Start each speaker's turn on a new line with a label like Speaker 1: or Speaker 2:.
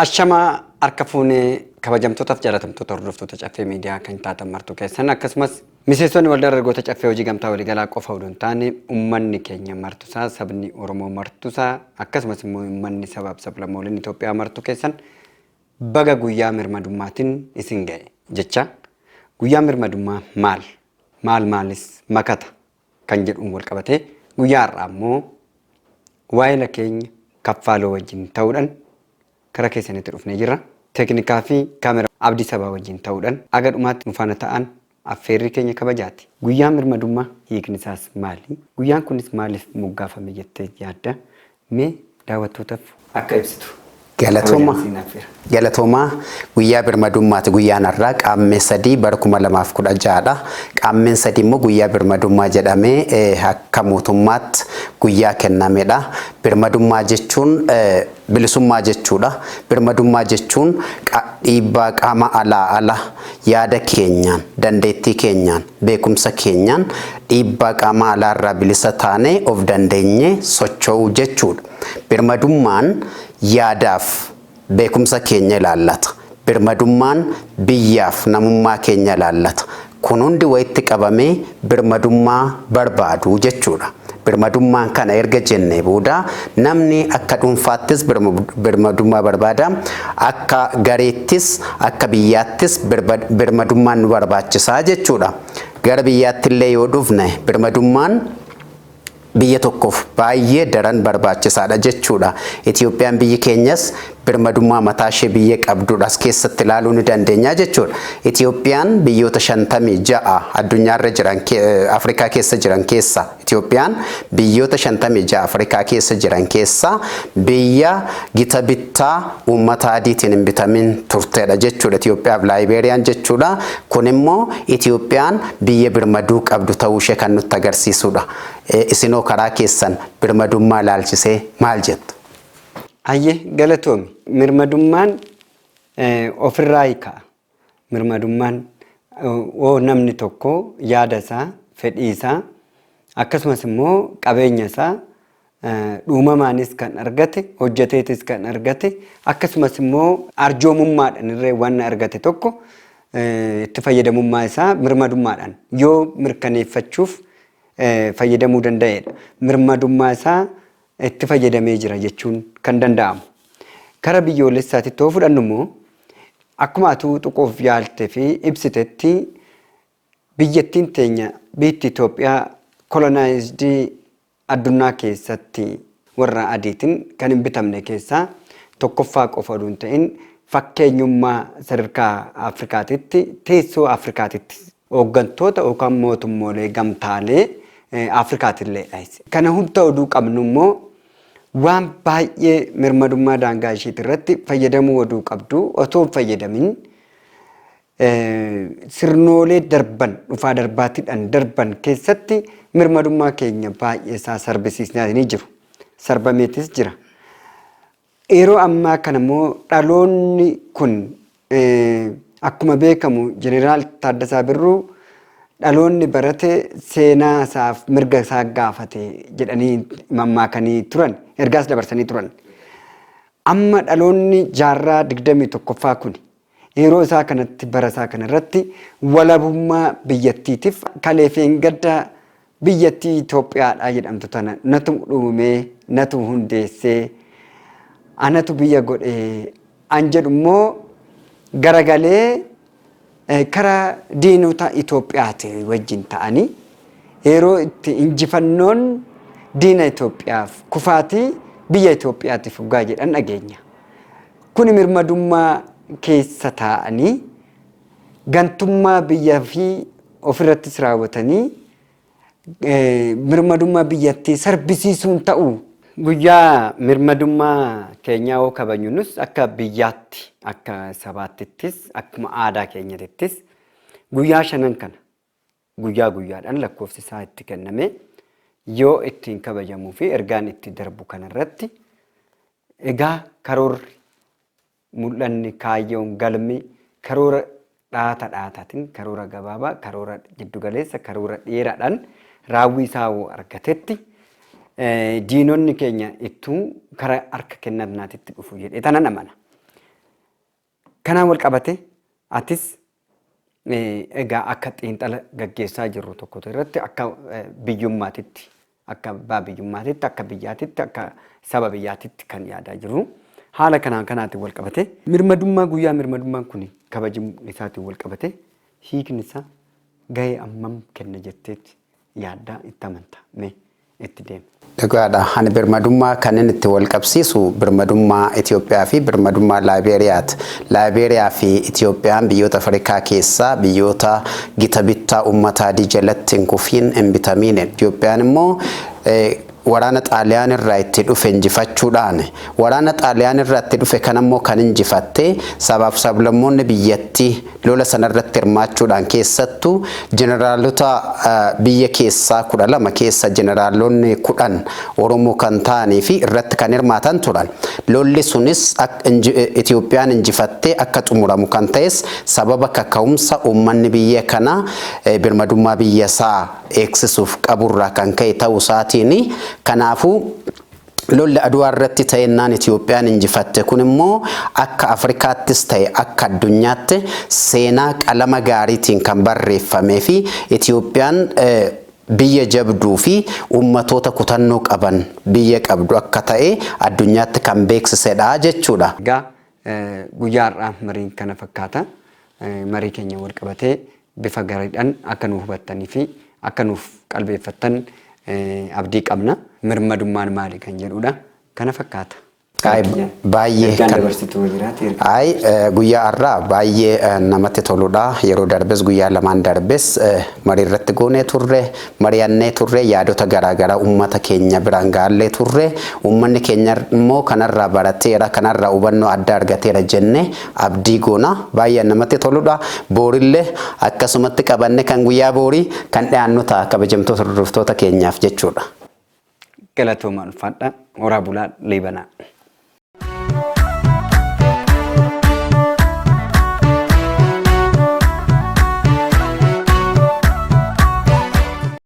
Speaker 1: Ashama harka fuunee kabajamtootaaf jaalatamtoota hordoftoota caffee miidiyaa kan taatan martuu keessan akkasumas miseensonni waldaa dargaggoota caffee hojii gamtaa waliigalaa qofa odoo hin taane uummanni keenya martusaa sabni Oromoo martusaa akkasumas immoo uummanni sabaaf sablammooliin Itoophiyaa martuu keessan baga guyyaa mirmadummaatiin isin ga'e jecha guyyaa mirmadummaa maalis makata kan jedhuun wal qabatee guyyaa har'aa immoo waa'ee keenya kaffaaloo wajjin ta'uudhaan kara keessanitti dhufnee jirra. Teeknikaa fi kaamera abdii sabaa wajjin ta'uudhaan aga dhumaatti nufaana ta'an affeerri keenya kabajaati. Guyyaan mirmadummaa hiikni isaas maali? Guyyaan kunis maaliif moggaafame jettee yaadda? Mee daawwattootaaf akka ibsitu.
Speaker 2: Galatoomaa guyyaa birmadummaati guyyaan har'aa qaammee 3 bara 2016dha. Qaammeen 3 immoo guyyaa birmadummaa jedhamee akka mootummaatti guyyaa kennamedha. Birmadummaa jechuun bilisummaa jechuudha. Birmadummaa jechuun dhiibbaa qaama alaa yaada keenyaan, dandeettii keenyaan, beekumsa keenyaan dhiibbaa qaama alaa irraa bilisa taanee of dandeenyee socho'uu jechuudha. Birmadummaan yaadaaf beekumsa keenya ilaallata. Birmadummaan biyyaaf namummaa keenya ilaallata. Kun hundi walitti qabamee birmadummaa barbaadu jechuudha. Birmadummaan kana erga jennee booda namni akka dhuunfaattis birmadummaa barbaada. Akka gareettis akka biyyaattis birmadummaan nu barbaachisaa jechuudha. Gara biyyaatti illee yoo dhufne birmadummaan biyya tokkoof baay'ee daran barbaachisaadha jechuudha. Itoophiyaan biyyi keenyas birmadummaa mataa ishee biyya qabduudhaas keessatti ilaaluu ni dandeenya jechuudha. Itoophiyaan biyyoota 56 addunyaarra jiran Afrikaa keessa jiran keessa Itoophiyaan biyyoota 56 Afrikaa keessa jiran keessa biyya gita bittaa uummata adiitiin hin bitamin turtedha jechuudha. Itoophiyaaf Laayibeeriyaan jechuudha. Kun immoo Itoophiyaan biyya birmaduu qabdu ta'uu ishee kan nutti agarsiisudha. Isinoo karaa keessan birmadummaa ilaalchisee maal jettu?
Speaker 1: Ayyee galatoomi mirmadummaan ofirraa hiika. Mirmadummaan namni tokko yaada isaa, fedhii isaa akkasumas immoo qabeenya isaa dhuumamaanis kan argate, hojjeteetis kan argate akkasumas immoo arjoomummaadhaan irree waan argate tokko itti fayyadamummaa isaa mirmadummaadhaan yoo mirkaneeffachuuf fayyadamuu danda'edha. Mirmadummaa isaa itti fayyadamee jira jechuun kan danda'amu. Kara biyyoolessaatti too fudhannu immoo akkuma atuu tuquuf yaaltee fi ibsitetti biyyattiin teenya biyyi Itoophiyaa kolonaayizdii addunyaa keessatti warra adiitiin kan hin bitamne keessaa tokkoffaa qofa oduu hin ta'in fakkeenyummaa sadarkaa Afrikaatitti teessoo Afrikaatitti hooggantoota yookaan mootummoolee gamtaalee Afrikaatillee dhaayise. Kana hunda oduu qabnu immoo waan baay'ee mirmadummaa daangaa isheetii irratti fayyadamuu oduu qabdu otoo fayyadamin sirnoolee darban dhufaa darbaatiidhaan darban keessatti mirmadummaa keenya baay'ee isaa sarbisiisnaa ni jiru. Sarbameetis jira. Yeroo ammaa kana immoo dhaloonni kun akkuma beekamu Jeneraal Taaddasaa Birruu dhaloonni barate seenaa isaaf mirga isaa gaafate jedhanii mammaakanii turan ergaas dabarsanii turan. Amma dhaloonni jaarraa 21ffaa kun yeroo isaa kanatti bara isaa kanarratti walabummaa biyyattiitiif kaleefeen gadda biyyattii Itoophiyaadhaa jedhamtu tana natu dhuumee natu hundeessee anatu biyya godhee an jedhu immoo garagalee kara diinota Itoophiyaati wajjin ta'anii yeroo itti injifannoon diina Itoophiyaaf kufaatii biyya Itoophiyaatiif dhugaa jedhan dhageenya. Kuni mirmadummaa keessa taa'anii gantummaa biyyaa fi ofirrattis raawwatanii mirmadummaa biyyattii sarbisiisuun ta'uu. Guyyaa mirmadummaa keenyaa yoo kabajnus akka biyyaatti akka sabaatittis akkuma aadaa keenyattis guyyaa 5 kana guyyaa guyyaadhaan lakkoofsi isaa itti kenname yoo ittiin kabajamuu fi ergaan itti darbu kanarratti egaa karoorri mul'anni kaayyoon galmi karoora dhaataatiin karoora gabaabaa karoora jiddugaleessa karoora dheeraadhaan raawwii isaa argatetti diinonni keenya ittuu kara harka kennannaatitti dhufu jedhee tanan amana. Kanaan wal qabate atis egaa akka xiinxala gaggeessaa jirru tokko irratti akka biyyummaatitti akka abbaa biyyummaatitti akka biyyaatitti akka saba biyyaatitti kan yaadaa jirru. Haala kanaatiin wal qabate mirmadummaa guyyaa mirmadummaan kun kabajamu isaatiin wal qabate hiikni isaa gahee ammam kenna jetteetti yaaddaa itti amantaa mee itti deemu.
Speaker 2: Dhugaadha. Ani birmadummaa kan inni itti wal qabsiisu birmadummaa Itoophiyaa fi birmadummaa Laayibeeriyaati. Laayibeeriyaa fi Itoophiyaan biyyoota Afrikaa keessaa biyyoota gita bittaa uummataa adii jalatti hin kufiin hin bitamiin. Itoophiyaan immoo waraana Xaaliyaan irraa itti dhufe injifachuudhaan waraana Xaaliyaan irraa itti dhufe kanammoo kan injifatte sabaaf sablammoonni biyyattii lola sanarratti hirmaachuudhaan keessattuu jeneraalota biyya keessaa 12 keessa jeneraalonni 10 Oromoo kan ta'anii fi irratti kan hirmaatan turan. Lolli sunis Itoophiyaan injifattee akka xumuramu kan ta'es sababa kaka'umsa uummanni biyya kana birmadummaa biyya isaa eegsisuuf qaburraa kan ka'e ta'uu isaatiin. Kanaafuu lolli Aduwaa irratti ta'ennaan Itoophiyaan injifatte kun immoo akka Afrikaattis ta'e akka addunyaatti seenaa qalama gaariitiin kan barreeffamee fi Itoophiyaan biyya jabduu fi ummatoota kutannoo qaban biyya qabdu akka ta'e addunyaatti kan beeksisedha jechuudha.
Speaker 1: Egaa guyyaa har'aa mariin kana fakkaata. Marii keenya wal qabatee bifa gaariidhaan akka nuuf hubattanii fi akka nuuf qalbeeffattan abdii qabna. Mirmadummaan maali kan jedhudha. Kana fakkaata.
Speaker 2: Baay'ee guyyaa har'aa baay'ee namatti toludha. Yeroo darbes guyyaa lamaan darbes marii irratti goonee turre, mari'annee turre, yaadota garaagaraa uummata keenya biraan gaallee turre. Uummanni keenya immoo kanarraa barateera, kanarraa hubannoo adda argateera jennee abdii goona. Baay'ee namatti toludha. Boorillee akkasumatti qabanne kan guyyaa boorii kan dhiyaannu ta'a kabajamtoota hordoftoota keenyaaf jechuudha.
Speaker 1: Galatoomaa ulfaadha. Horaa bulaa Liibanaa.